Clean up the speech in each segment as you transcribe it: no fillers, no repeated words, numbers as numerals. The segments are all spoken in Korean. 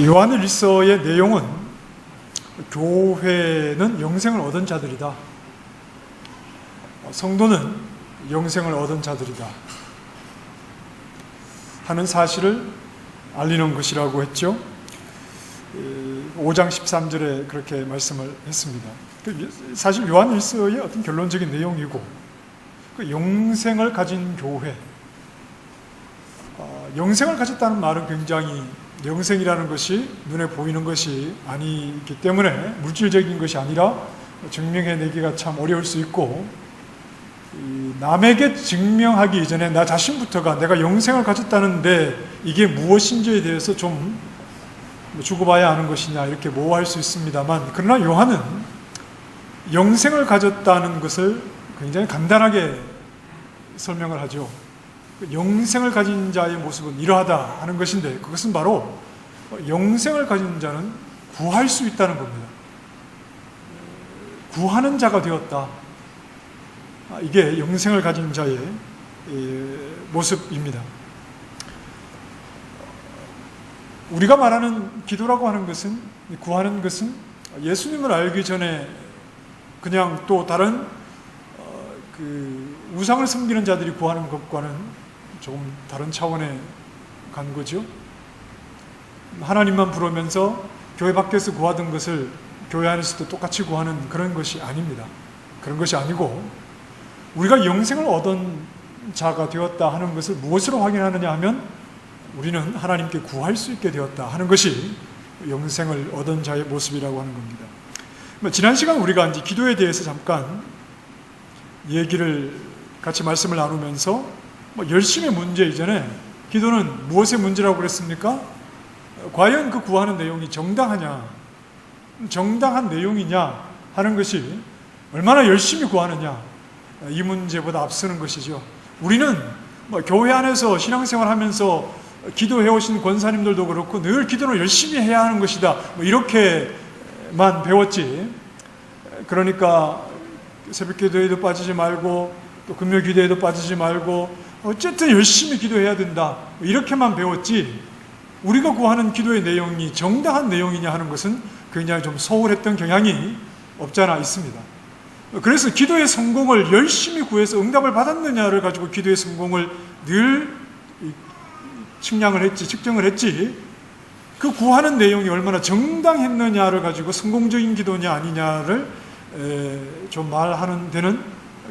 요한일서의 내용은 교회는 영생을 얻은 자들이다, 성도는 영생을 얻은 자들이다 하는 사실을 알리는 것이라고 했죠. 5장 13절에 그렇게 말씀을 했습니다. 사실 요한일서의 어떤 결론적인 내용이고, 영생을 가진 교회, 영생을 가졌다는 말은 굉장히 영생이라는 것이 눈에 보이는 것이 아니기 때문에 물질적인 것이 아니라 증명해내기가 참 어려울 수 있고, 남에게 증명하기 이전에 나 자신부터가 내가 영생을 가졌다는데 이게 무엇인지에 대해서 좀 주고봐야 하는 것이냐 이렇게 모호할 수 있습니다만, 그러나 요한은 영생을 가졌다는 것을 굉장히 간단하게 설명을 하죠. 영생을 가진 자의 모습은 이러하다 하는 것인데, 그것은 바로 영생을 가진 자는 구할 수 있다는 겁니다. 구하는 자가 되었다. 이게 영생을 가진 자의 모습입니다. 우리가 말하는 기도라고 하는 것은, 구하는 것은 예수님을 알기 전에 그냥 또 다른 우상을 섬기는 자들이 구하는 것과는 조금 다른 차원에 간 거죠. 하나님만 부르면서 교회 밖에서 구하던 것을 교회 안에서도 똑같이 구하는 그런 것이 아닙니다. 그런 것이 아니고, 우리가 영생을 얻은 자가 되었다 하는 것을 무엇으로 확인하느냐 하면, 우리는 하나님께 구할 수 있게 되었다 하는 것이 영생을 얻은 자의 모습이라고 하는 겁니다. 지난 시간 우리가 이제 기도에 대해서 잠깐 얘기를 같이 말씀을 나누면서, 열심의 문제 이전에 기도는 무엇의 문제라고 그랬습니까? 과연 그 구하는 내용이 정당하냐, 정당한 내용이냐 하는 것이 얼마나 열심히 구하느냐, 이 문제보다 앞서는 것이죠. 우리는 교회 안에서 신앙생활 하면서 기도해 오신 권사님들도 그렇고 늘 기도를 열심히 해야 하는 것이다, 이렇게만 배웠지. 그러니까 새벽 기도에도 빠지지 말고 또 금요 기도에도 빠지지 말고 어쨌든 열심히 기도해야 된다, 이렇게만 배웠지, 우리가 구하는 기도의 내용이 정당한 내용이냐 하는 것은 굉장히 좀 소홀했던 경향이 없잖아 있습니다. 그래서 기도의 성공을 열심히 구해서 응답을 받았느냐를 가지고 기도의 성공을 늘 측량을 했지, 측정을 했지, 그 구하는 내용이 얼마나 정당했느냐를 가지고 성공적인 기도냐 아니냐를 좀 말하는 데는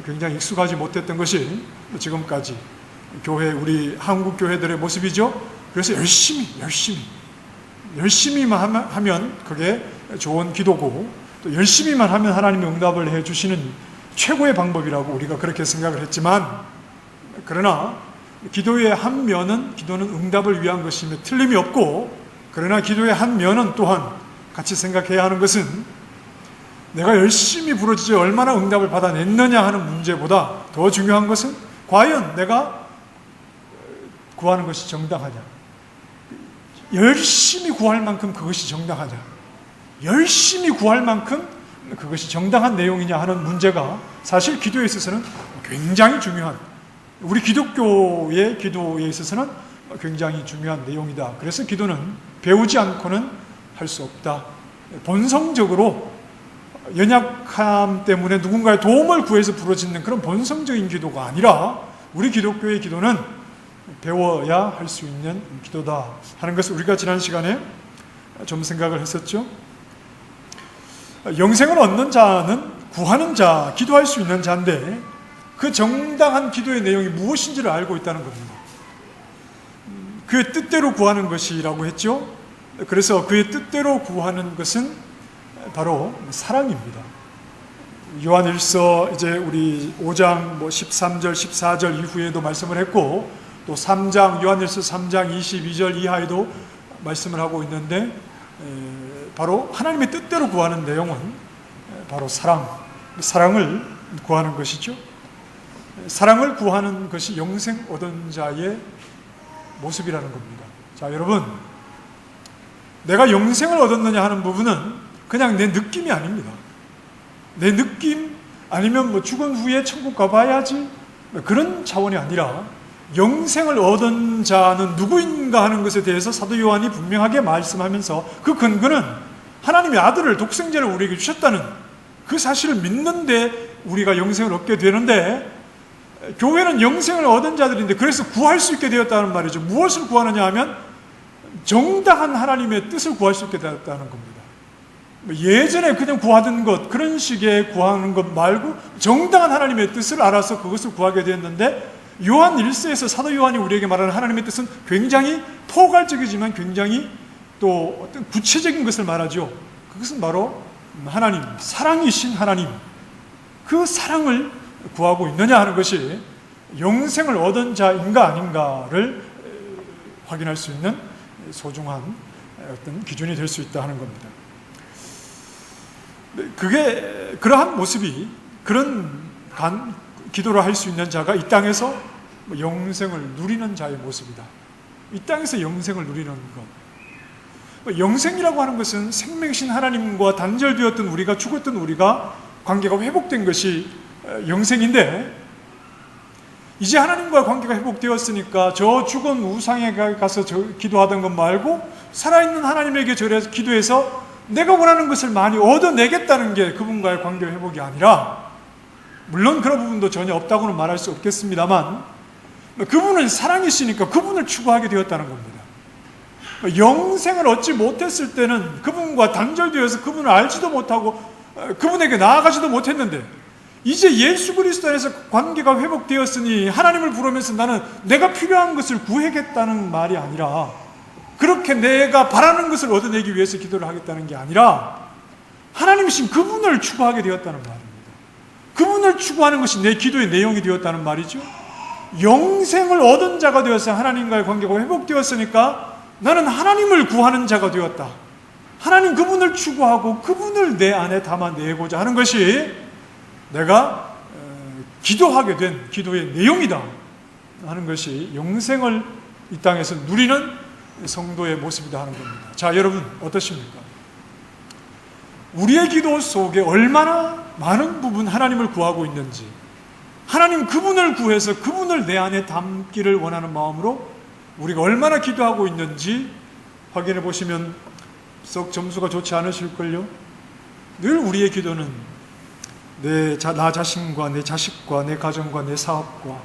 굉장히 익숙하지 못했던 것이 지금까지 교회, 우리 한국 교회들의 모습이죠. 그래서 열심히만 하면 그게 좋은 기도고, 또 열심히만 하면 하나님이 응답을 해주시는 최고의 방법이라고 우리가 그렇게 생각을 했지만, 그러나 기도의 한 면은, 기도는 응답을 위한 것이며 틀림이 없고, 그러나 기도의 한 면은 또한 같이 생각해야 하는 것은, 내가 열심히 부르짖어 얼마나 응답을 받아냈느냐 하는 문제보다 더 중요한 것은, 과연 내가 구하는 것이 정당하냐, 열심히 구할 만큼 그것이 정당하냐, 열심히 구할 만큼 그것이 정당한 내용이냐 하는 문제가 사실 기도에 있어서는 굉장히 중요한, 우리 기독교의 기도에 있어서는 굉장히 중요한 내용이다. 그래서 기도는 배우지 않고는 할 수 없다. 본성적으로 연약함 때문에 누군가의 도움을 구해서 부르짖는 그런 본성적인 기도가 아니라, 우리 기독교의 기도는 배워야 할 수 있는 기도다 하는 것을 우리가 지난 시간에 좀 생각을 했었죠. 영생을 얻는 자는 구하는 자, 기도할 수 있는 자인데, 그 정당한 기도의 내용이 무엇인지를 알고 있다는 겁니다. 그의 뜻대로 구하는 것이라고 했죠. 그래서 그의 뜻대로 구하는 것은 바로 사랑입니다. 요한일서 이제 우리 5장 13절, 14절 이후에도 말씀을 했고, 또 3장, 요한일서 3장 22절 이하에도 말씀을 하고 있는데, 바로 하나님의 뜻대로 구하는 내용은 바로 사랑을 구하는 것이죠. 사랑을 구하는 것이 영생 얻은 자의 모습이라는 겁니다. 자, 여러분, 내가 영생을 얻었느냐 하는 부분은 그냥 내 느낌이 아닙니다. 내 느낌, 아니면 죽은 후에 천국 가봐야지, 그런 차원이 아니라 영생을 얻은 자는 누구인가 하는 것에 대해서 사도 요한이 분명하게 말씀하면서 그 근거는 하나님의 아들을 독생자를 우리에게 주셨다는 그 사실을 믿는데 우리가 영생을 얻게 되는데, 교회는 영생을 얻은 자들인데 그래서 구할 수 있게 되었다는 말이죠. 무엇을 구하느냐 하면 정당한 하나님의 뜻을 구할 수 있게 되었다는 겁니다. 예전에 그냥 구하던 것, 그런 식의 구하는 것 말고 정당한 하나님의 뜻을 알아서 그것을 구하게 되었는데, 요한 1서에서 사도 요한이 우리에게 말하는 하나님의 뜻은 굉장히 포괄적이지만 굉장히 또 어떤 구체적인 것을 말하죠. 그것은 바로 하나님, 사랑이신 하나님, 그 사랑을 구하고 있느냐 하는 것이 영생을 얻은 자인가 아닌가를 확인할 수 있는 소중한 어떤 기준이 될 수 있다 하는 겁니다. 그게 그러한 모습이, 그런 기도를 할 수 있는 자가 이 땅에서 영생을 누리는 자의 모습이다. 이 땅에서 영생을 누리는 것. 영생이라고 하는 것은 생명이신 하나님과 단절되었던 우리가, 죽었던 우리가 관계가 회복된 것이 영생인데, 이제 하나님과 관계가 회복되었으니까 저 죽은 우상에 가서 기도하던 것 말고 살아있는 하나님에게 절해서 기도해서 내가 원하는 것을 많이 얻어내겠다는 게 그분과의 관계 회복이 아니라, 물론 그런 부분도 전혀 없다고는 말할 수 없겠습니다만, 그분은 사랑이시니까 그분을 추구하게 되었다는 겁니다. 영생을 얻지 못했을 때는 그분과 단절되어서 그분을 알지도 못하고 그분에게 나아가지도 못했는데, 이제 예수 그리스도 안에서 관계가 회복되었으니 하나님을 부르면서 나는 내가 필요한 것을 구하겠다는 말이 아니라, 그렇게 내가 바라는 것을 얻어내기 위해서 기도를 하겠다는 게 아니라 하나님이신 그분을 추구하게 되었다는 말입니다. 그분을 추구하는 것이 내 기도의 내용이 되었다는 말이죠. 영생을 얻은 자가 되어서 하나님과의 관계가 회복되었으니까 나는 하나님을 구하는 자가 되었다. 하나님 그분을 추구하고 그분을 내 안에 담아내고자 하는 것이 내가 기도하게 된 기도의 내용이다 하는 것이 영생을 이 땅에서 누리는 성도의 모습이다 하는 겁니다. 자, 여러분 어떠십니까? 우리의 기도 속에 얼마나 많은 부분 하나님을 구하고 있는지, 하나님 그분을 구해서 그분을 내 안에 담기를 원하는 마음으로 우리가 얼마나 기도하고 있는지 확인해 보시면 썩 점수가 좋지 않으실걸요? 늘 우리의 기도는 나 자신과 내 자식과 내 가정과 내 사업과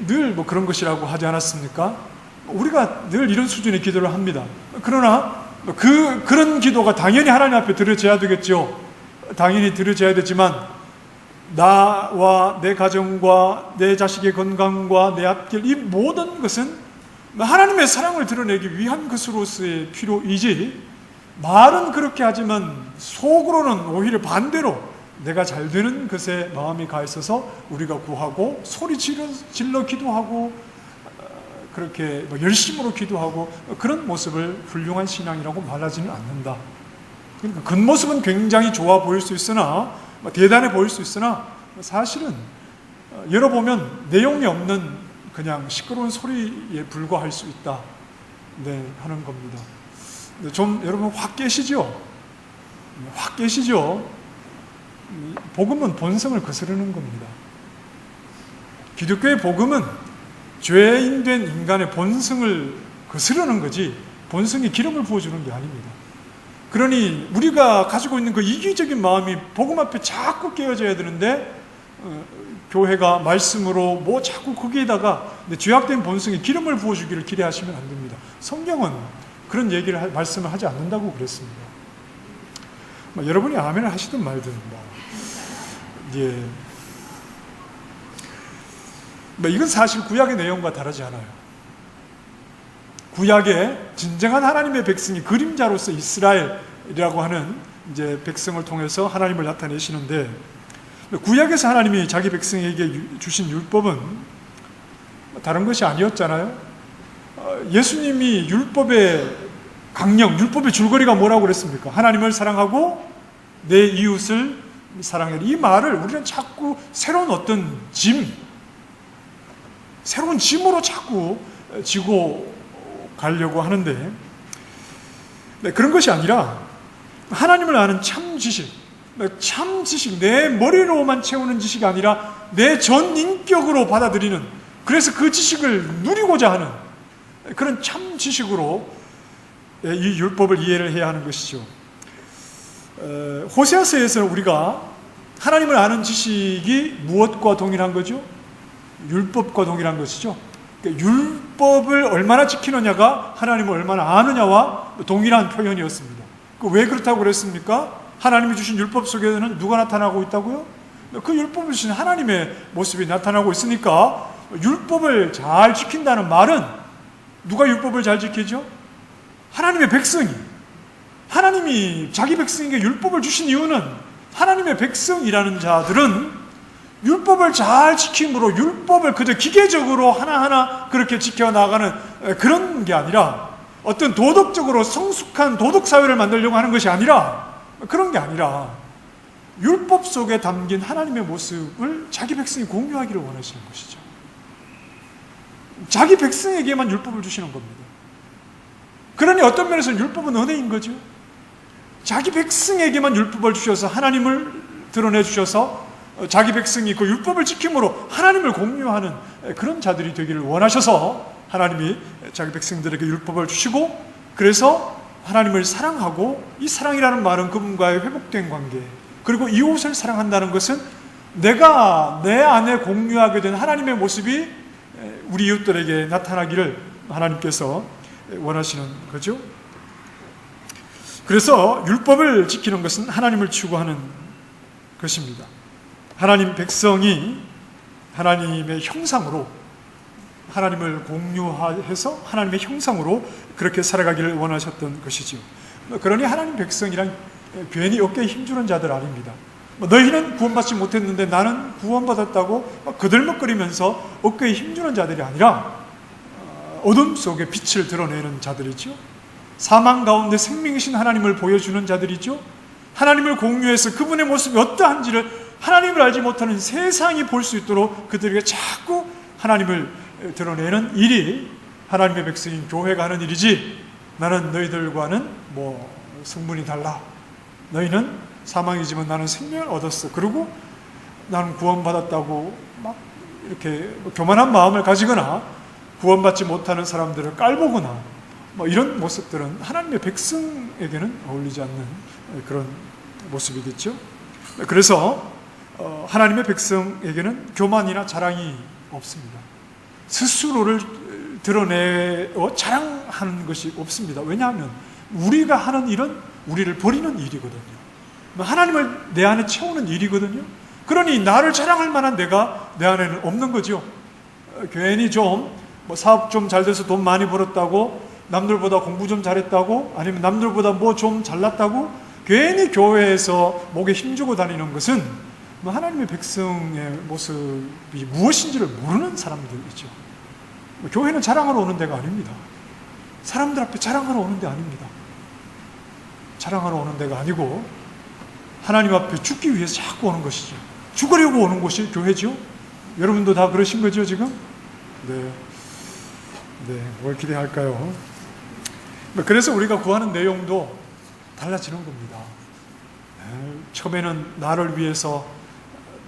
늘 그런 것이라고 하지 않았습니까? 우리가 늘 이런 수준의 기도를 합니다. 그러나 그런 기도가 당연히 하나님 앞에 드려져야 되겠죠. 당연히 드려져야 되지만 나와 내 가정과 내 자식의 건강과 내 앞길, 이 모든 것은 하나님의 사랑을 드러내기 위한 것으로서의 필요이지, 말은 그렇게 하지만 속으로는 오히려 반대로 내가 잘 되는 것에 마음이 가 있어서 우리가 구하고 소리 질러 기도하고 그렇게 열심으로 기도하고 그런 모습을 훌륭한 신앙이라고 말하지는 않는다. 그러니까 겉모습은 굉장히 좋아 보일 수 있으나, 대단해 보일 수 있으나 사실은 열어보면 내용이 없는 그냥 시끄러운 소리에 불과할 수 있다, 하는 겁니다. 좀 여러분 확 깨시죠? 확 깨시죠? 복음은 본성을 거스르는 겁니다. 기독교의 복음은 죄인된 인간의 본성을 거스르는 거지 본성에 기름을 부어주는 게 아닙니다. 그러니 우리가 가지고 있는 그 이기적인 마음이 복음 앞에 자꾸 깨어져야 되는데, 교회가 말씀으로 자꾸 거기에다가 죄악된 본성에 기름을 부어주기를 기대하시면 안 됩니다. 성경은 그런 말씀을 하지 않는다고 그랬습니다. 여러분이 아멘을 하시든 말든 이건 사실 구약의 내용과 다르지 않아요. 구약의 진정한 하나님의 백성이 그림자로서 이스라엘이라고 하는 이제 백성을 통해서 하나님을 나타내시는데, 구약에서 하나님이 자기 백성에게 주신 율법은 다른 것이 아니었잖아요. 예수님이 율법의 강령, 율법의 줄거리가 뭐라고 그랬습니까? 하나님을 사랑하고 내 이웃을 사랑해라. 이 말을 우리는 자꾸 새로운 어떤 새로운 짐으로 자꾸 지고 가려고 하는데, 그런 것이 아니라 하나님을 아는 참 지식, 내 머리로만 채우는 지식이 아니라 내 전 인격으로 받아들이는 그래서 그 지식을 누리고자 하는 그런 참 지식으로 이 율법을 이해를 해야 하는 것이죠. 호세아서에서는 우리가 하나님을 아는 지식이 무엇과 동일한 거죠? 율법과 동일한 것이죠. 그러니까 율법을 얼마나 지키느냐가 하나님을 얼마나 아느냐와 동일한 표현이었습니다. 왜 그렇다고 그랬습니까? 하나님이 주신 율법 속에는 누가 나타나고 있다고요? 그 율법을 주신 하나님의 모습이 나타나고 있으니까 율법을 잘 지킨다는 말은 누가 율법을 잘 지키죠? 하나님의 백성이. 하나님이 자기 백성에게 율법을 주신 이유는 하나님의 백성이라는 자들은 율법을 잘 지킴으로 율법을 그저 기계적으로 하나하나 그렇게 지켜나가는 그런 게 아니라 어떤 도덕적으로 성숙한 도덕사회를 만들려고 하는 것이 아니라 그런 게 아니라 율법 속에 담긴 하나님의 모습을 자기 백성이 공유하기를 원하시는 것이죠. 자기 백성에게만 율법을 주시는 겁니다. 그러니 어떤 면에서는 율법은 은혜인 거죠. 자기 백성에게만 율법을 주셔서 하나님을 드러내 주셔서 자기 백성이 그 율법을 지킴으로 하나님을 공유하는 그런 자들이 되기를 원하셔서 하나님이 자기 백성들에게 율법을 주시고 그래서 하나님을 사랑하고 이 사랑이라는 말은 그분과의 회복된 관계 그리고 이웃을 사랑한다는 것은 내가 내 안에 공유하게 된 하나님의 모습이 우리 이웃들에게 나타나기를 하나님께서 원하시는 거죠. 그래서 율법을 지키는 것은 하나님을 추구하는 것입니다. 하나님 백성이 하나님의 형상으로 하나님을 공유해서 하나님의 형상으로 그렇게 살아가기를 원하셨던 것이죠. 그러니 하나님 백성이란 괜히 어깨에 힘주는 자들 아닙니다. 너희는 구원받지 못했는데 나는 구원받았다고 그들먹거리면서 어깨에 힘주는 자들이 아니라 어둠 속에 빛을 드러내는 자들이죠. 사망 가운데 생명이신 하나님을 보여주는 자들이죠. 하나님을 공유해서 그분의 모습이 어떠한지를 하나님을 알지 못하는 세상이 볼 수 있도록 그들에게 자꾸 하나님을 드러내는 일이 하나님의 백성인 교회가 하는 일이지 나는 너희들과는 성분이 달라. 너희는 사망이지만 나는 생명을 얻었어. 그리고 나는 구원받았다고 막 이렇게 교만한 마음을 가지거나 구원받지 못하는 사람들을 깔보거나 이런 모습들은 하나님의 백성에게는 어울리지 않는 그런 모습이겠죠. 그래서 하나님의 백성에게는 교만이나 자랑이 없습니다. 스스로를 드러내어 자랑하는 것이 없습니다. 왜냐하면 우리가 하는 일은 우리를 버리는 일이거든요. 하나님을 내 안에 채우는 일이거든요. 그러니 나를 자랑할 만한 내가 내 안에는 없는 거죠. 괜히 사업 좀 잘 돼서 돈 많이 벌었다고, 남들보다 공부 좀 잘했다고, 아니면 남들보다 좀 잘났다고 괜히 교회에서 목에 힘주고 다니는 것은 하나님의 백성의 모습이 무엇인지를 모르는 사람들이죠. 교회는 자랑하러 오는 데가 아닙니다. 사람들 앞에 자랑하러 오는 데 아닙니다. 자랑하러 오는 데가 아니고 하나님 앞에 죽기 위해서 자꾸 오는 것이죠. 죽으려고 오는 곳이 교회죠. 여러분도 다 그러신 거죠, 지금? 네, 뭘 기대할까요? 그래서 우리가 구하는 내용도 달라지는 겁니다. 처음에는 나를 위해서,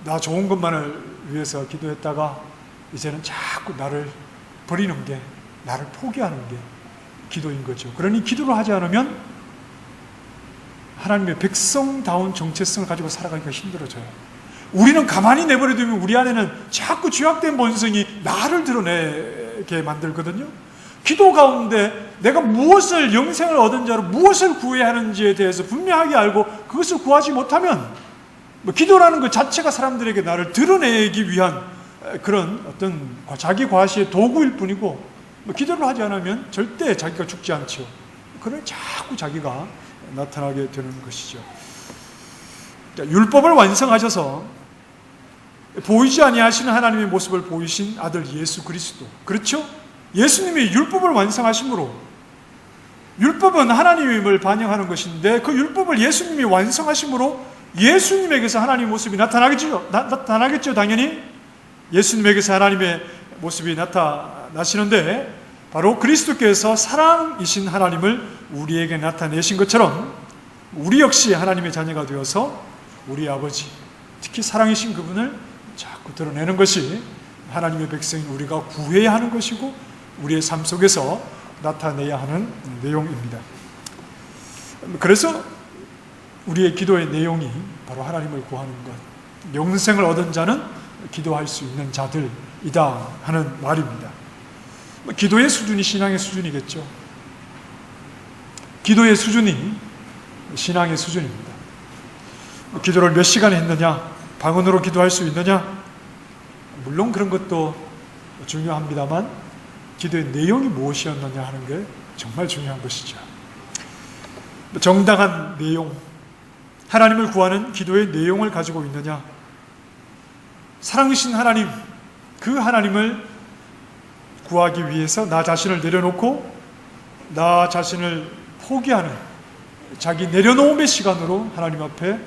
나 좋은 것만을 위해서 기도했다가 이제는 자꾸 나를 버리는 게, 나를 포기하는 게 기도인 거죠. 그러니 기도를 하지 않으면 하나님의 백성다운 정체성을 가지고 살아가기가 힘들어져요. 우리는 가만히 내버려두면 우리 안에는 자꾸 죄악된 본성이 나를 드러내게 만들거든요. 기도 가운데 내가 무엇을, 영생을 얻은 자로 무엇을 구해야 하는지에 대해서 분명하게 알고 그것을 구하지 못하면 기도라는 것 자체가 사람들에게 나를 드러내기 위한 그런 어떤 자기 과시의 도구일 뿐이고, 기도를 하지 않으면 절대 자기가 죽지 않죠. 그러니 자꾸 자기가 나타나게 되는 것이죠. 율법을 완성하셔서 보이지 아니하시는 하나님의 모습을 보이신 아들 예수 그리스도, 그렇죠? 예수님이 율법을 완성하심으로, 율법은 하나님을 반영하는 것인데 그 율법을 예수님이 완성하심으로 예수님에게서 하나님의 모습이 나타나겠죠. 당연히 예수님에게서 하나님의 모습이 나타나시는데, 바로 그리스도께서 사랑이신 하나님을 우리에게 나타내신 것처럼 우리 역시 하나님의 자녀가 되어서 우리 아버지, 특히 사랑이신 그분을 자꾸 드러내는 것이 하나님의 백성인 우리가 구해야 하는 것이고 우리의 삶 속에서 나타내야 하는 내용입니다. 그래서 우리의 기도의 내용이 바로 하나님을 구하는 것, 영생을 얻은 자는 기도할 수 있는 자들이다 하는 말입니다. 기도의 수준이 신앙의 수준이겠죠. 기도의 수준이 신앙의 수준입니다. 기도를 몇 시간 했느냐, 방언으로 기도할 수 있느냐, 물론 그런 것도 중요합니다만 기도의 내용이 무엇이었느냐 하는 게 정말 중요한 것이죠. 정당한 내용, 하나님을 구하는 기도의 내용을 가지고 있느냐, 사랑이신 하나님, 그 하나님을 구하기 위해서 나 자신을 내려놓고 나 자신을 포기하는 자기 내려놓음의 시간으로 하나님 앞에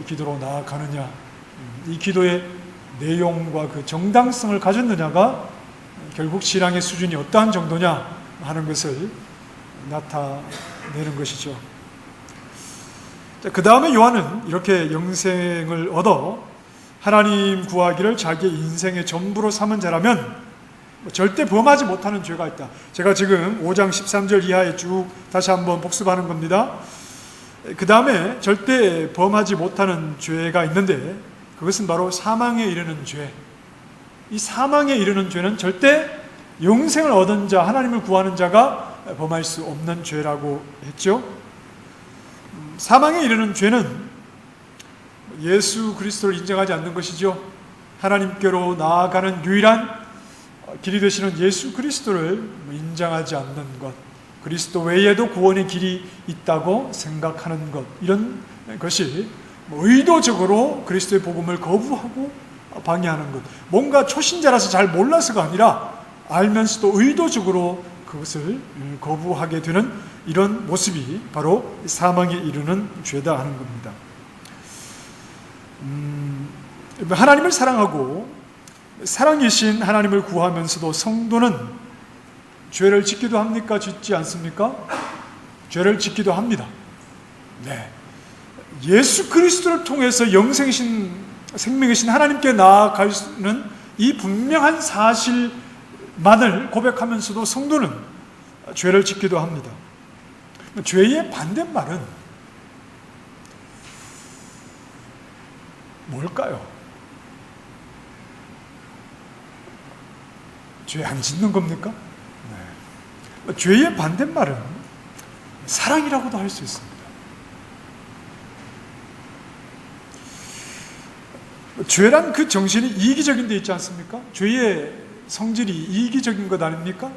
기도로 나아가느냐, 이 기도의 내용과 그 정당성을 가졌느냐가 결국 신앙의 수준이 어떠한 정도냐 하는 것을 나타내는 것이죠. 그 다음에 요한은 이렇게 영생을 얻어 하나님 구하기를 자기의 인생의 전부로 삼은 자라면 절대 범하지 못하는 죄가 있다. 제가 지금 5장 13절 이하에 쭉 다시 한번 복습하는 겁니다. 그 다음에 절대 범하지 못하는 죄가 있는데 그것은 바로 사망에 이르는 죄. 이 사망에 이르는 죄는 절대 영생을 얻은 자, 하나님을 구하는 자가 범할 수 없는 죄라고 했죠. 사망에 이르는 죄는 예수 그리스도를 인정하지 않는 것이죠. 하나님께로 나아가는 유일한 길이 되시는 예수 그리스도를 인정하지 않는 것, 그리스도 외에도 구원의 길이 있다고 생각하는 것, 이런 것이 의도적으로 그리스도의 복음을 거부하고 방해하는 것, 뭔가 초신자라서 잘 몰라서가 아니라 알면서도 의도적으로 그것을 거부하게 되는 이런 모습이 바로 사망에 이르는 죄다 하는 겁니다. 하나님을 사랑하고 사랑이신 하나님을 구하면서도 성도는 죄를 짓기도 합니까? 짓지 않습니까? 죄를 짓기도 합니다. 네. 예수 그리스도를 통해서 영생이신 생명이신 하나님께 나아가는 이 분명한 사실만을 고백하면서도 성도는 죄를 짓기도 합니다. 죄의 반대말은 뭘까요? 죄 안 짓는 겁니까? 네. 죄의 반대말은 사랑이라고도 할 수 있습니다. 죄란 그 정신이 이기적인 데 있지 않습니까? 죄의 성질이 이기적인 것 아닙니까?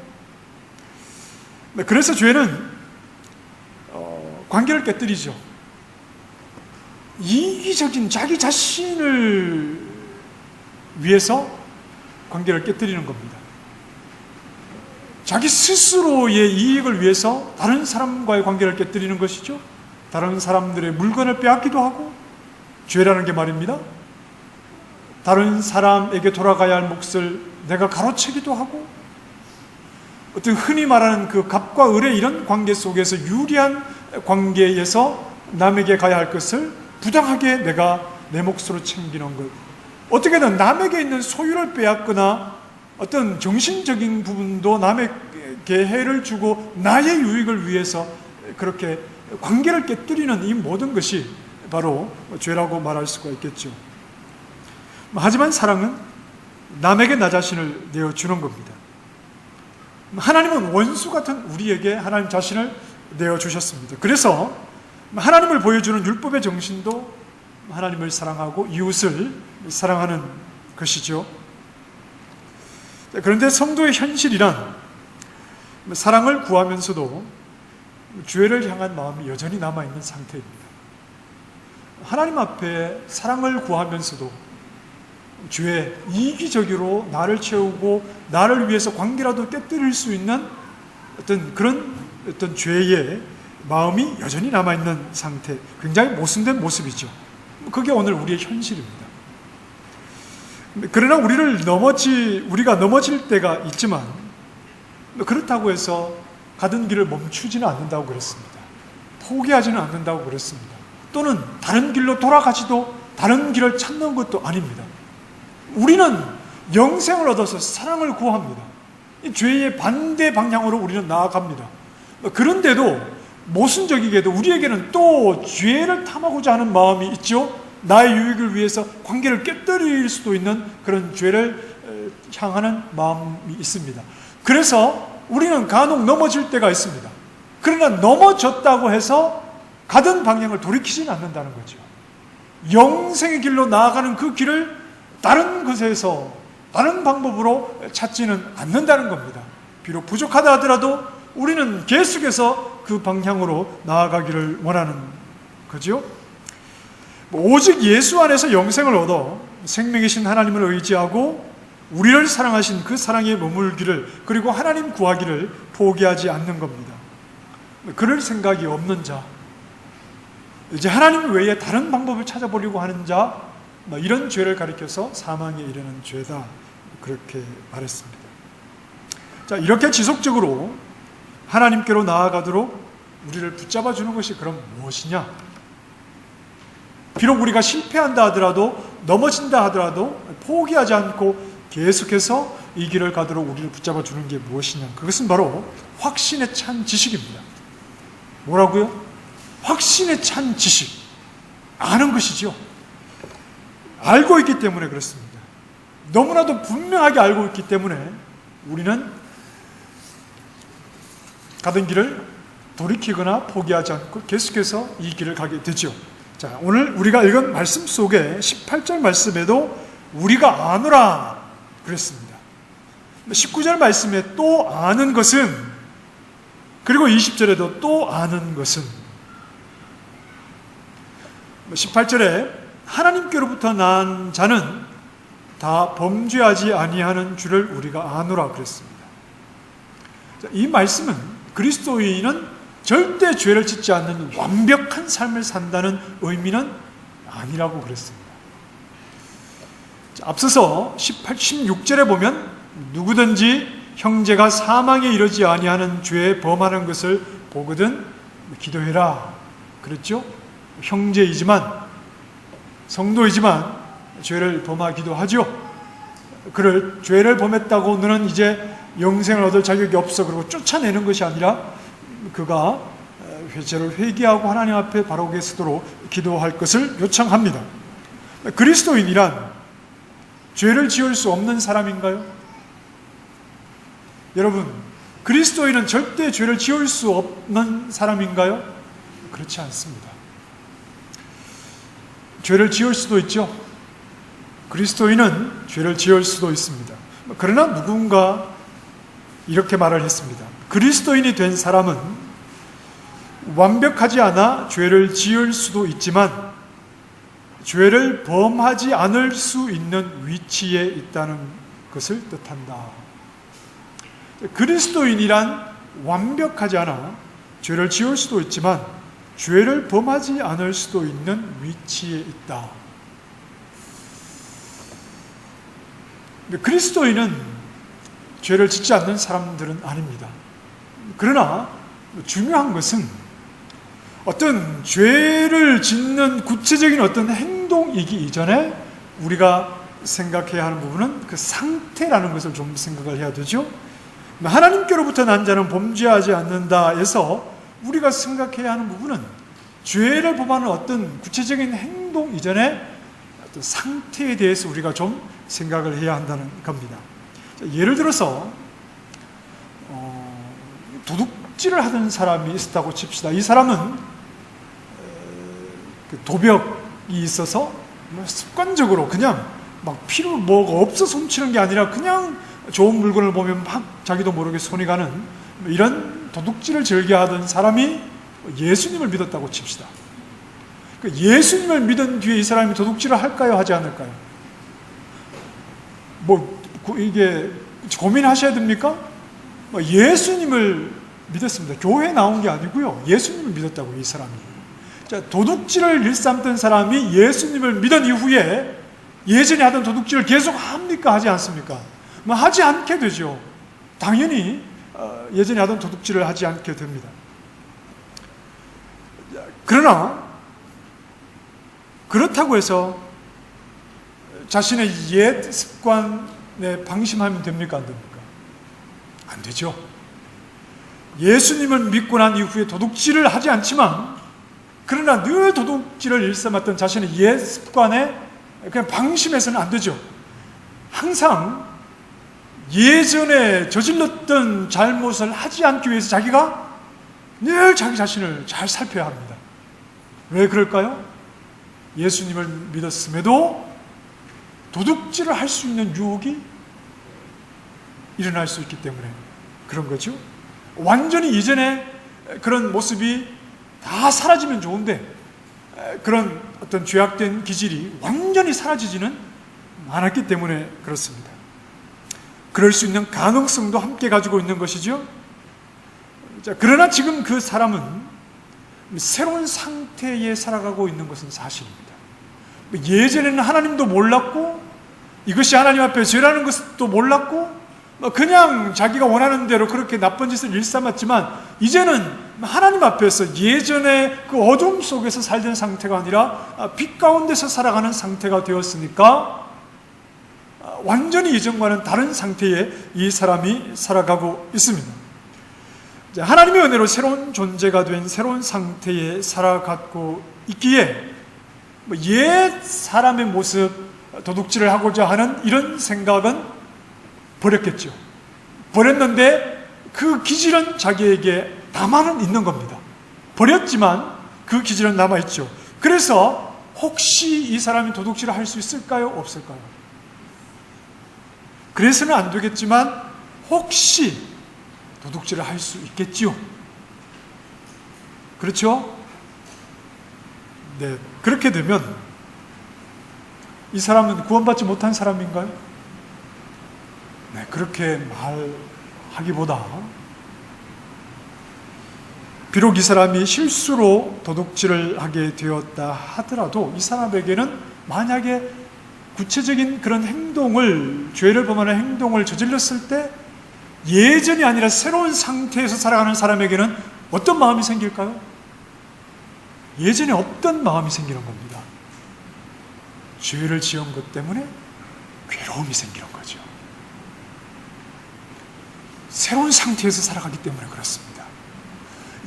그래서 죄는 관계를 깨뜨리죠. 이기적인 자기 자신을 위해서 관계를 깨뜨리는 겁니다. 자기 스스로의 이익을 위해서 다른 사람과의 관계를 깨뜨리는 것이죠. 다른 사람들의 물건을 빼앗기도 하고, 죄라는 게 말입니다. 다른 사람에게 돌아가야 할 몫을 내가 가로채기도 하고, 어떤 흔히 말하는 그 갑과 을의 이런 관계 속에서 유리한 관계에서 남에게 가야 할 것을 부당하게 내가 내 몫으로 챙기는 것, 어떻게든 남에게 있는 소유를 빼앗거나 어떤 정신적인 부분도 남에게 해를 주고 나의 유익을 위해서 그렇게 관계를 깨뜨리는 이 모든 것이 바로 죄라고 말할 수가 있겠죠. 하지만 사랑은 남에게 나 자신을 내어주는 겁니다. 하나님은 원수 같은 우리에게 하나님 자신을 내어주셨습니다. 그래서 하나님을 보여주는 율법의 정신도 하나님을 사랑하고 이웃을 사랑하는 것이죠. 그런데 성도의 현실이란 사랑을 구하면서도 죄를 향한 마음이 여전히 남아있는 상태입니다. 하나님 앞에 사랑을 구하면서도 죄, 이기적으로 나를 채우고 나를 위해서 관계라도 깨뜨릴 수 있는 그런 죄의 마음이 여전히 남아있는 상태, 굉장히 모순된 모습이죠. 그게 오늘 우리의 현실입니다. 그러나 우리가 넘어질 때가 있지만 그렇다고 해서 가던 길을 멈추지는 않는다고 그랬습니다. 포기하지는 않는다고 그랬습니다. 또는 다른 길로 돌아가지도 다른 길을 찾는 것도 아닙니다. 우리는 영생을 얻어서 사랑을 구합니다. 이 죄의 반대 방향으로 우리는 나아갑니다. 그런데도 모순적이게도 우리에게는 또 죄를 탐하고자 하는 마음이 있죠. 나의 유익을 위해서 관계를 깨뜨릴 수도 있는 그런 죄를 향하는 마음이 있습니다. 그래서 우리는 간혹 넘어질 때가 있습니다. 그러나 넘어졌다고 해서 가던 방향을 돌이키지는 않는다는 거죠. 영생의 길로 나아가는 그 길을 다른 것에서 다른 방법으로 찾지는 않는다는 겁니다. 비록 부족하다 하더라도 우리는 계속해서 그 방향으로 나아가기를 원하는 거죠. 오직 예수 안에서 영생을 얻어 생명이신 하나님을 의지하고 우리를 사랑하신 그 사랑에 머물기를, 그리고 하나님 구하기를 포기하지 않는 겁니다. 그럴 생각이 없는 자, 이제 하나님 외에 다른 방법을 찾아보려고 하는 자, 이런 죄를 가리켜서 사망에 이르는 죄다, 그렇게 말했습니다. 자, 이렇게 지속적으로 하나님께로 나아가도록 우리를 붙잡아 주는 것이 그럼 무엇이냐? 비록 우리가 실패한다 하더라도, 넘어진다 하더라도 포기하지 않고 계속해서 이 길을 가도록 우리를 붙잡아 주는 게 무엇이냐? 그것은 바로 확신에 찬 지식입니다. 뭐라고요? 확신에 찬 지식. 아는 것이죠. 알고 있기 때문에 그렇습니다. 너무나도 분명하게 알고 있기 때문에 우리는 가던 길을 돌이키거나 포기하지 않고 계속해서 이 길을 가게 되죠. 자, 오늘 우리가 읽은 말씀 속에 18절 말씀에도 우리가 아노라 그랬습니다. 19절 말씀에 또 아는 것은, 그리고 20절에도 또 아는 것은, 18절에 하나님께로부터 난 자는 다 범죄하지 아니하는 줄을 우리가 아노라 그랬습니다. 자, 이 말씀은 그리스도인은 절대 죄를 짓지 않는 완벽한 삶을 산다는 의미는 아니라고 그랬습니다. 자, 앞서서 16절에 보면 누구든지 형제가 사망에 이르지 아니하는 죄에 범하는 것을 보거든 기도해라 그랬죠. 형제이지만, 성도이지만 죄를 범하기도 하죠. 그를 죄를 범했다고 너는 이제 영생을 얻을 자격이 없어 그러고 쫓아내는 것이 아니라 그가 죄를 회개하고 하나님 앞에 바르게 서도록 기도할 것을 요청합니다. 그리스도인이란 죄를 지을 수 없는 사람인가요? 여러분, 그리스도인은 절대 죄를 지을 수 없는 사람인가요? 그렇지 않습니다. 죄를 지을 수도 있죠. 그리스도인은 죄를 지을 수도 있습니다. 그러나 누군가 이렇게 말을 했습니다. 그리스도인이 된 사람은 완벽하지 않아 죄를 지을 수도 있지만 죄를 범하지 않을 수 있는 위치에 있다는 것을 뜻한다. 그리스도인이란 완벽하지 않아 죄를 지을 수도 있지만 죄를 범하지 않을 수도 있는 위치에 있다. 그리스도인은 죄를 짓지 않는 사람들은 아닙니다. 그러나 중요한 것은 어떤 죄를 짓는 구체적인 어떤 행동이기 이전에 우리가 생각해야 하는 부분은 그 상태라는 것을 좀 생각을 해야 되죠. 하나님께로부터 난 자는 범죄하지 않는다에서 우리가 생각해야 하는 부분은 죄를 범하는 어떤 구체적인 행동 이전에 어떤 상태에 대해서 우리가 좀 생각을 해야 한다는 겁니다. 예를 들어서 도둑질을 하던 사람이 있었다고 칩시다. 이 사람은 도벽이 있어서 습관적으로 그냥 막 필요 뭐가 없어서 훔치는 게 아니라 그냥 좋은 물건을 보면 막 자기도 모르게 손이 가는 이런 도둑질을 즐겨하던 사람이 예수님을 믿었다고 칩시다. 예수님을 믿은 뒤에 이 사람이 도둑질을 할까요? 하지 않을까요? 이게 고민하셔야 됩니까? 예수님을 믿었습니다. 교회에 나온 게 아니고요. 예수님을 믿었다고 이 사람이. 자, 도둑질을 일삼던 사람이 예수님을 믿은 이후에 예전에 하던 도둑질을 계속 합니까? 하지 않습니까? 하지 않게 되죠. 당연히 예전에 하던 도둑질을 하지 않게 됩니다. 그러나 그렇다고 해서 자신의 옛 습관 방심하면 됩니까? 안 됩니까? 안 되죠. 예수님을 믿고 난 이후에 도둑질을 하지 않지만, 그러나 늘 도둑질을 일삼았던 자신의 옛 습관에 그냥 방심해서는 안 되죠. 항상 예전에 저질렀던 잘못을 하지 않기 위해서 자기가 늘 자기 자신을 잘 살펴야 합니다. 왜 그럴까요? 예수님을 믿었음에도 도둑질을 할 수 있는 유혹이 일어날 수 있기 때문에 그런 거죠. 완전히 이전에 그런 모습이 다 사라지면 좋은데, 그런 어떤 죄악된 기질이 완전히 사라지지는 않았기 때문에 그렇습니다. 그럴 수 있는 가능성도 함께 가지고 있는 것이죠. 자, 그러나 지금 그 사람은 새로운 상태에 살아가고 있는 것은 사실입니다. 예전에는 하나님도 몰랐고, 이것이 하나님 앞에 죄라는 것도 몰랐고, 그냥 자기가 원하는 대로 그렇게 나쁜 짓을 일삼았지만, 이제는 하나님 앞에서 예전에 그 어둠 속에서 살던 상태가 아니라 빛 가운데서 살아가는 상태가 되었으니까 완전히 이전과는 다른 상태에 이 사람이 살아가고 있습니다. 하나님의 은혜로 새로운 존재가 된 새로운 상태에 살아가고 있기에 옛 사람의 모습, 도둑질을 하고자 하는 이런 생각은 버렸겠죠. 버렸는데 그 기질은 자기에게 남아는 있는 겁니다. 버렸지만 그 기질은 남아있죠. 그래서 혹시 이 사람이 도둑질을 할 수 있을까요? 없을까요? 그래서는 안 되겠지만 혹시 도둑질을 할 수 있겠지요. 그렇죠? 네, 그렇게 되면 이 사람은 구원받지 못한 사람인가요? 네, 그렇게 말하기보다 비록 이 사람이 실수로 도둑질을 하게 되었다 하더라도 이 사람에게는 만약에 구체적인 그런 행동을, 죄를 범하는 행동을 저질렀을 때 예전이 아니라 새로운 상태에서 살아가는 사람에게는 어떤 마음이 생길까요? 예전에 없던 마음이 생기는 겁니다. 죄를 지은 것 때문에 괴로움이 생기는 거죠. 새로운 상태에서 살아가기 때문에 그렇습니다.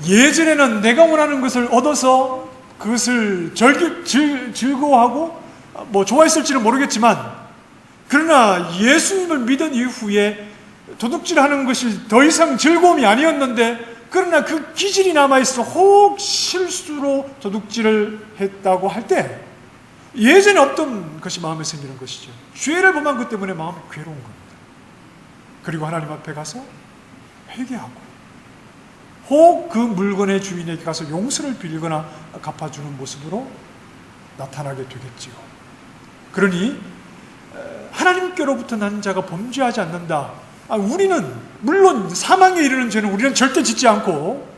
예전에는 내가 원하는 것을 얻어서 그것을 즐거워하고 좋아했을지는 모르겠지만, 그러나 예수님을 믿은 이후에 도둑질하는 것이 더 이상 즐거움이 아니었는데, 그러나 그 기질이 남아있어 혹 실수로 도둑질을 했다고 할 때 예전에 없던 것이 마음에 생기는 것이죠. 죄를 범한 것 때문에 마음이 괴로운 겁니다. 그리고 하나님 앞에 가서 회개하고 혹 그 물건의 주인에게 가서 용서를 빌거나 갚아주는 모습으로 나타나게 되겠지요. 그러니 하나님께로부터 난 자가 범죄하지 않는다. 우리는 물론 사망에 이르는 죄는 우리는 절대 짓지 않고,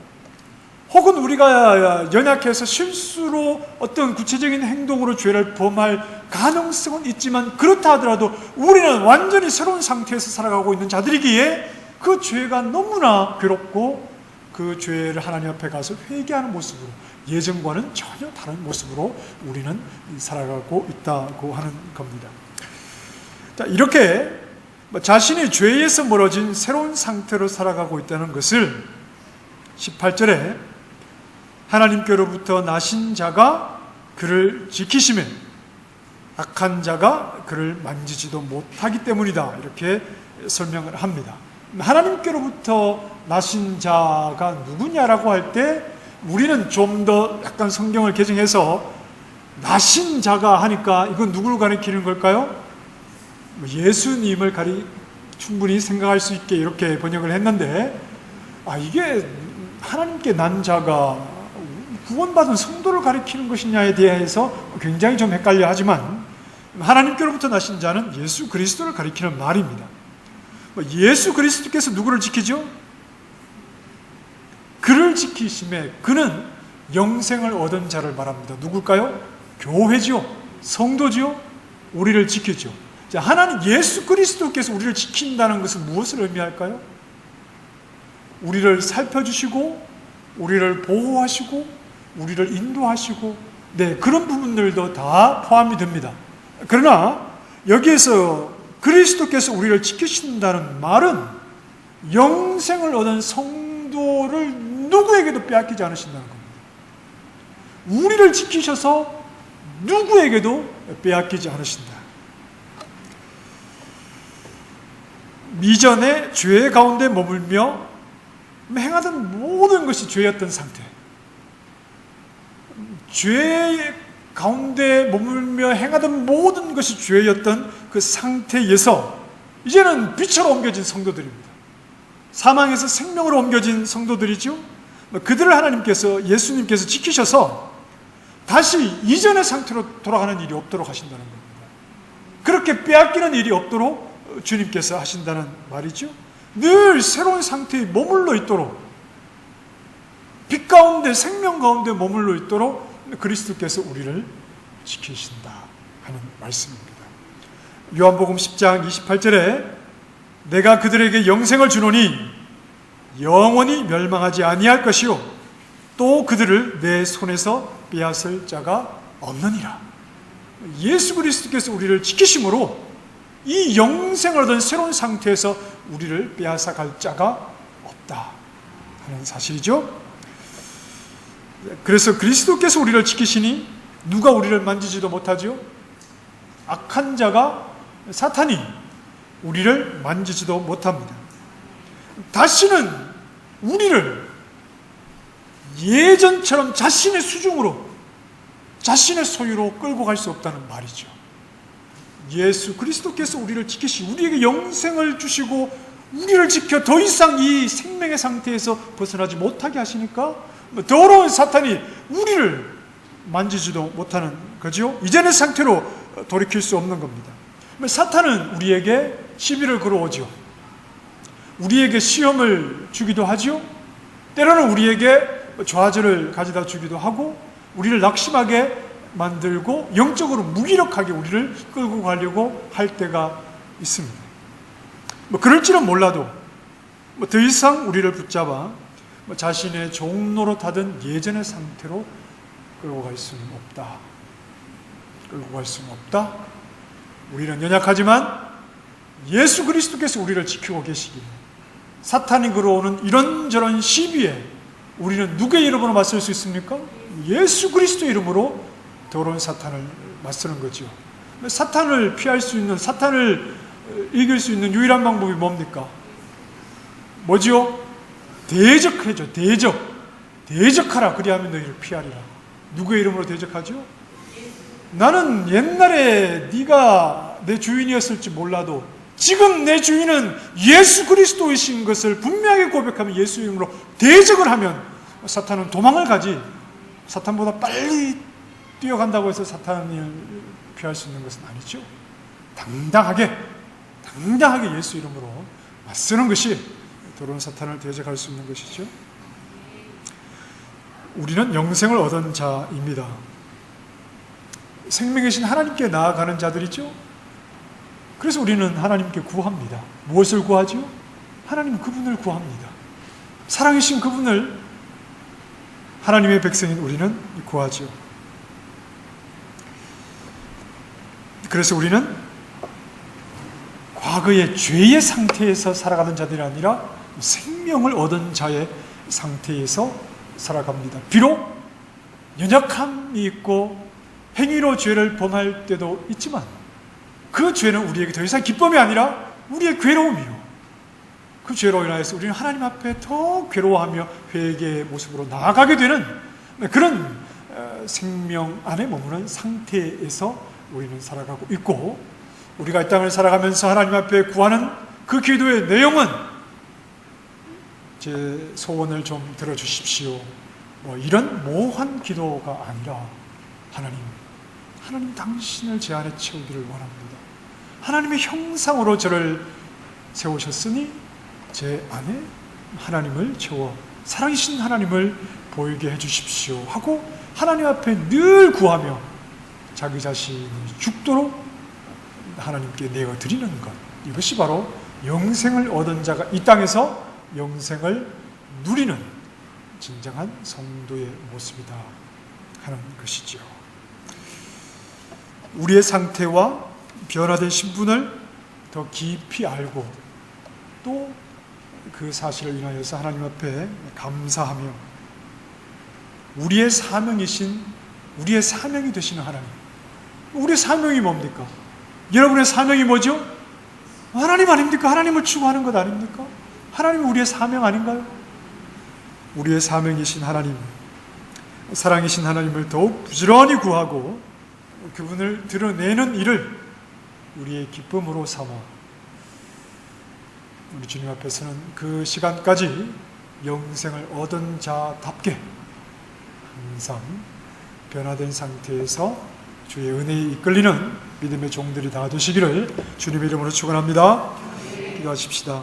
혹은 우리가 연약해서 실수로 어떤 구체적인 행동으로 죄를 범할 가능성은 있지만, 그렇다 하더라도 우리는 완전히 새로운 상태에서 살아가고 있는 자들이기에 그 죄가 너무나 괴롭고 그 죄를 하나님 앞에 가서 회개하는 모습으로, 예전과는 전혀 다른 모습으로 우리는 살아가고 있다고 하는 겁니다. 자, 이렇게 자신의 죄에서 멀어진 새로운 상태로 살아가고 있다는 것을 18절에 하나님께로부터 나신 자가 그를 지키시매 악한 자가 그를 만지지도 못하기 때문이다, 이렇게 설명을 합니다. 하나님께로부터 나신 자가 누구냐라고 할 때 우리는 좀 더 약간 성경을 개정해서 나신 자가 하니까 이건 누구를 가리키는 걸까요? 예수님을 충분히 생각할 수 있게 이렇게 번역을 했는데, 이게 하나님께 난 자가 구원받은 성도를 가리키는 것이냐에 대해서 굉장히 좀 헷갈려 하지만, 하나님께로부터 나신 자는 예수 그리스도를 가리키는 말입니다. 예수 그리스도께서 누구를 지키죠? 그를 지키심에 그는 영생을 얻은 자를 말합니다. 누굴까요? 교회지요, 성도지요, 우리를 지키죠. 자, 하나님 예수 그리스도께서 우리를 지킨다는 것은 무엇을 의미할까요? 우리를 살펴주시고 우리를 보호하시고 우리를 인도하시고, 그런 부분들도 다 포함이 됩니다. 그러나 여기에서 그리스도께서 우리를 지키신다는 말은 영생을 얻은 성도를 누구에게도 빼앗기지 않으신다는 겁니다. 우리를 지키셔서 누구에게도 빼앗기지 않으신다. 미전에 죄 가운데 머물며 행하던 모든 것이 죄였던 상태, 죄 가운데 머물며 행하던 모든 것이 죄였던 그 상태에서 이제는 빛으로 옮겨진 성도들입니다. 사망에서 생명으로 옮겨진 성도들이죠. 그들을 하나님께서, 예수님께서 지키셔서 다시 이전의 상태로 돌아가는 일이 없도록 하신다는 겁니다. 그렇게 빼앗기는 일이 없도록 주님께서 하신다는 말이죠. 늘 새로운 상태에 머물러 있도록, 빛 가운데, 생명 가운데 머물러 있도록 그리스도께서 우리를 지키신다 하는 말씀입니다. 요한복음 10장 28절에 내가 그들에게 영생을 주노니 영원히 멸망하지 아니할 것이요 또 그들을 내 손에서 빼앗을 자가 없느니라. 예수 그리스도께서 우리를 지키심으로 이 영생을 얻은 새로운 상태에서 우리를 빼앗아 갈 자가 없다 하는 사실이죠. 그래서 그리스도께서 우리를 지키시니 누가 우리를 만지지도 못하죠. 악한 자가, 사탄이 우리를 만지지도 못합니다. 다시는 우리를 예전처럼 자신의 수중으로, 자신의 소유로 끌고 갈 수 없다는 말이죠. 예수 그리스도께서 우리를 지키시고 우리에게 영생을 주시고 우리를 지켜 더 이상 이 생명의 상태에서 벗어나지 못하게 하시니까 더러운 사탄이 우리를 만지지도 못하는 거죠. 이전의 상태로 돌이킬 수 없는 겁니다. 사탄은 우리에게 시비를 걸어오죠. 우리에게 시험을 주기도 하죠. 때로는 우리에게 좌절을 가져다 주기도 하고 우리를 낙심하게 만들고 영적으로 무기력하게 우리를 끌고 가려고 할 때가 있습니다. 그럴지는 몰라도 더 이상 우리를 붙잡아 자신의 종로로 타던 예전의 상태로 끌고 갈 수는 없다. 끌고 갈 수는 없다. 우리는 연약하지만 예수 그리스도께서 우리를 지키고 계시기에 사탄이 걸어오는 이런저런 시비에 우리는 누구의 이름으로 맞설 수 있습니까? 예수 그리스도의 이름으로 더러운 사탄을 맞서는 거죠. 사탄을 피할 수 있는, 사탄을 이길 수 있는 유일한 방법이 뭡니까? 뭐지요? 대적해줘. 대적하라. 그리하면 너희를 피하리라. 누구의 이름으로 대적하죠? 나는 옛날에 네가 내 주인이었을지 몰라도 지금 내 주인은 예수 그리스도이신 것을 분명하게 고백하면 예수 이름으로 대적을 하면 사탄은 도망을 가지, 사탄보다 빨리 뛰어간다고 해서 사탄을 피할 수 있는 것은 아니죠. 당당하게 예수 이름으로 맞서는 것이 더러운 사탄을 대적할 수 있는 것이죠. 우리는 영생을 얻은 자입니다. 생명이신 하나님께 나아가는 자들이죠. 그래서 우리는 하나님께 구합니다. 무엇을 구하죠? 하나님 그분을 구합니다. 사랑이신 그분을 하나님의 백성인 우리는 구하죠. 그래서 우리는 과거의 죄의 상태에서 살아가는 자들이 아니라 생명을 얻은 자의 상태에서 살아갑니다. 비록 연약함이 있고 행위로 죄를 범할 때도 있지만 그 죄는 우리에게 더 이상 기쁨이 아니라 우리의 괴로움이요. 그 죄로 인하여서 우리는 하나님 앞에 더 괴로워하며 회개의 모습으로 나아가게 되는 그런 생명 안에 머무는 상태에서 우리는 살아가고 있고, 우리가 이 땅을 살아가면서 하나님 앞에 구하는 그 기도의 내용은 제 소원을 좀 들어주십시오, 이런 모호한 기도가 아니라 하나님 당신을 제 안에 채우기를 원합니다. 하나님의 형상으로 저를 세우셨으니 제 안에 하나님을 채워 살아계신 하나님을 보이게 해주십시오 하고 하나님 앞에 늘 구하며 자기 자신이 죽도록 하나님께 내어드리는 것, 이것이 바로 영생을 얻은 자가 이 땅에서 영생을 누리는 진정한 성도의 모습이다 하는 것이죠. 우리의 상태와 변화된 신분을 더 깊이 알고 또 그 사실을 인하여서 하나님 앞에 감사하며 우리의 사명이 되시는 하나님. 우리의 사명이 뭡니까? 여러분의 사명이 뭐죠? 하나님 아닙니까? 하나님을 추구하는 것 아닙니까? 하나님이 우리의 사명 아닌가요? 우리의 사명이신 하나님, 사랑이신 하나님을 더욱 부지런히 구하고 그분을 드러내는 일을 우리의 기쁨으로 삼아 우리 주님 앞에서는 그 시간까지 영생을 얻은 자답게 항상 변화된 상태에서 주의 은혜에 이끌리는 믿음의 종들이 다 되시기를 주님의 이름으로 축원합니다. 기도하십시다.